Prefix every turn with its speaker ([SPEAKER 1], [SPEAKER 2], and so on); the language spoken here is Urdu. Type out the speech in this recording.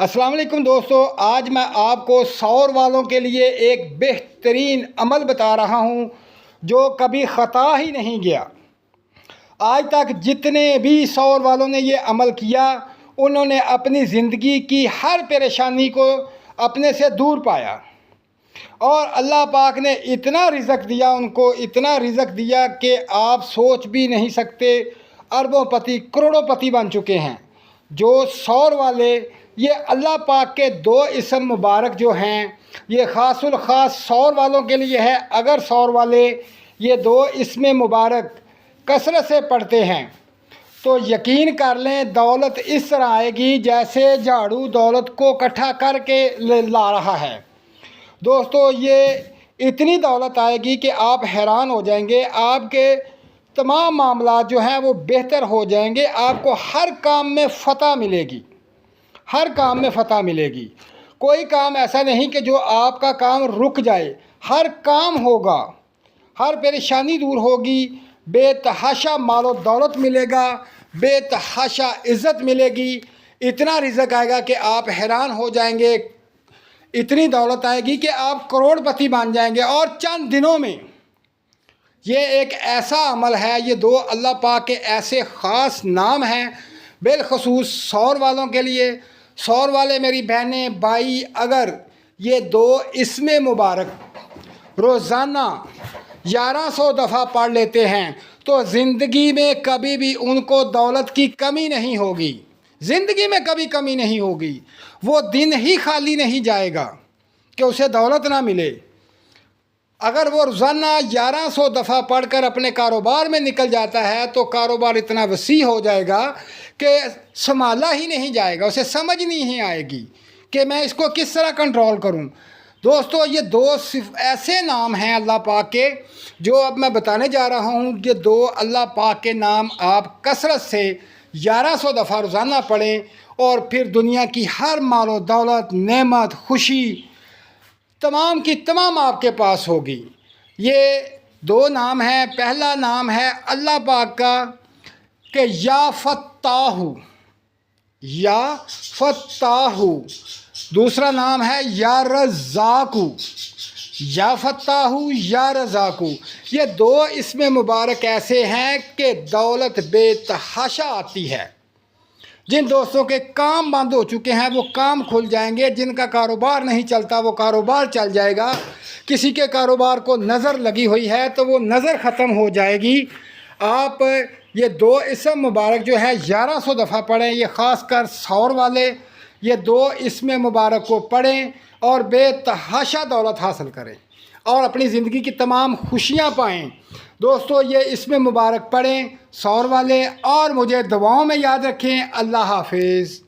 [SPEAKER 1] السلام علیکم دوستو، آج میں آپ کو سور والوں کے لیے ایک بہترین عمل بتا رہا ہوں جو کبھی خطا ہی نہیں گیا۔ آج تک جتنے بھی سور والوں نے یہ عمل کیا انہوں نے اپنی زندگی کی ہر پریشانی کو اپنے سے دور پایا، اور اللہ پاک نے اتنا رزق دیا ان کو، اتنا رزق دیا کہ آپ سوچ بھی نہیں سکتے۔ اربوں پتی کروڑوں پتی بن چکے ہیں جو سور والے۔ یہ اللہ پاک کے دو اسم مبارک جو ہیں یہ خاص الخاص سور والوں کے لیے ہے۔ اگر سور والے یہ دو اسم مبارک کثرت سے پڑھتے ہیں تو یقین کر لیں دولت اس طرح آئے گی جیسے جھاڑو دولت کو اکٹھا کر کے لا رہا ہے۔ دوستو یہ اتنی دولت آئے گی کہ آپ حیران ہو جائیں گے، آپ کے تمام معاملات جو ہیں وہ بہتر ہو جائیں گے، آپ کو ہر کام میں فتح ملے گی، ہر کام میں فتح ملے گی۔ کوئی کام ایسا نہیں کہ جو آپ کا کام رک جائے، ہر کام ہوگا، ہر پریشانی دور ہوگی، بے تحاشا مال و دولت ملے گا، بے تحاشا عزت ملے گی، اتنا رزق آئے گا کہ آپ حیران ہو جائیں گے، اتنی دولت آئے گی کہ آپ کروڑ پتی بن جائیں گے اور چند دنوں میں۔ یہ ایک ایسا عمل ہے، یہ دو اللہ پاک کے ایسے خاص نام ہیں بالخصوص سور والوں کے لیے۔ سور والے میری بہنیں بھائی اگر یہ دو اسم مبارک روزانہ 1100 دفعہ پڑھ لیتے ہیں تو زندگی میں کبھی بھی ان کو دولت کی کمی نہیں ہوگی، زندگی میں کبھی کمی نہیں ہوگی۔ وہ دن ہی خالی نہیں جائے گا کہ اسے دولت نہ ملے۔ اگر وہ روزانہ 1100 دفعہ پڑھ کر اپنے کاروبار میں نکل جاتا ہے تو کاروبار اتنا وسیع ہو جائے گا کہ سنبھالا ہی نہیں جائے گا، اسے سمجھ نہیں آئے گی کہ میں اس کو کس طرح کنٹرول کروں۔ دوستو یہ دو صرف ایسے نام ہیں اللہ پاک کے جو اب میں بتانے جا رہا ہوں۔ یہ دو اللہ پاک کے نام آپ کثرت سے 1100 دفعہ روزانہ پڑھیں اور پھر دنیا کی ہر مال و دولت، نعمت، خوشی تمام کی تمام آپ کے پاس ہوگی۔ یہ دو نام ہیں۔ پہلا نام ہے اللہ پاک کا کہ یا فتاح، یا فتاح۔ دوسرا نام ہے یا رزاق، یا فتاح یا رزاق۔ یہ دو اسم مبارک ایسے ہیں کہ دولت بے تحاشا آتی ہے۔ جن دوستوں کے کام بند ہو چکے ہیں وہ کام کھل جائیں گے، جن کا کاروبار نہیں چلتا وہ کاروبار چل جائے گا، کسی کے کاروبار کو نظر لگی ہوئی ہے تو وہ نظر ختم ہو جائے گی۔ آپ یہ دو اسم مبارک جو ہے 1100 دفعہ پڑھیں، یہ خاص کر سور والے یہ دو اسم مبارک کو پڑھیں اور بے تحاشا دولت حاصل کریں اور اپنی زندگی کی تمام خوشیاں پائیں۔ دوستو یہ اسم مبارک پڑھیں سور والے، اور مجھے دعاؤں میں یاد رکھیں۔ اللہ حافظ۔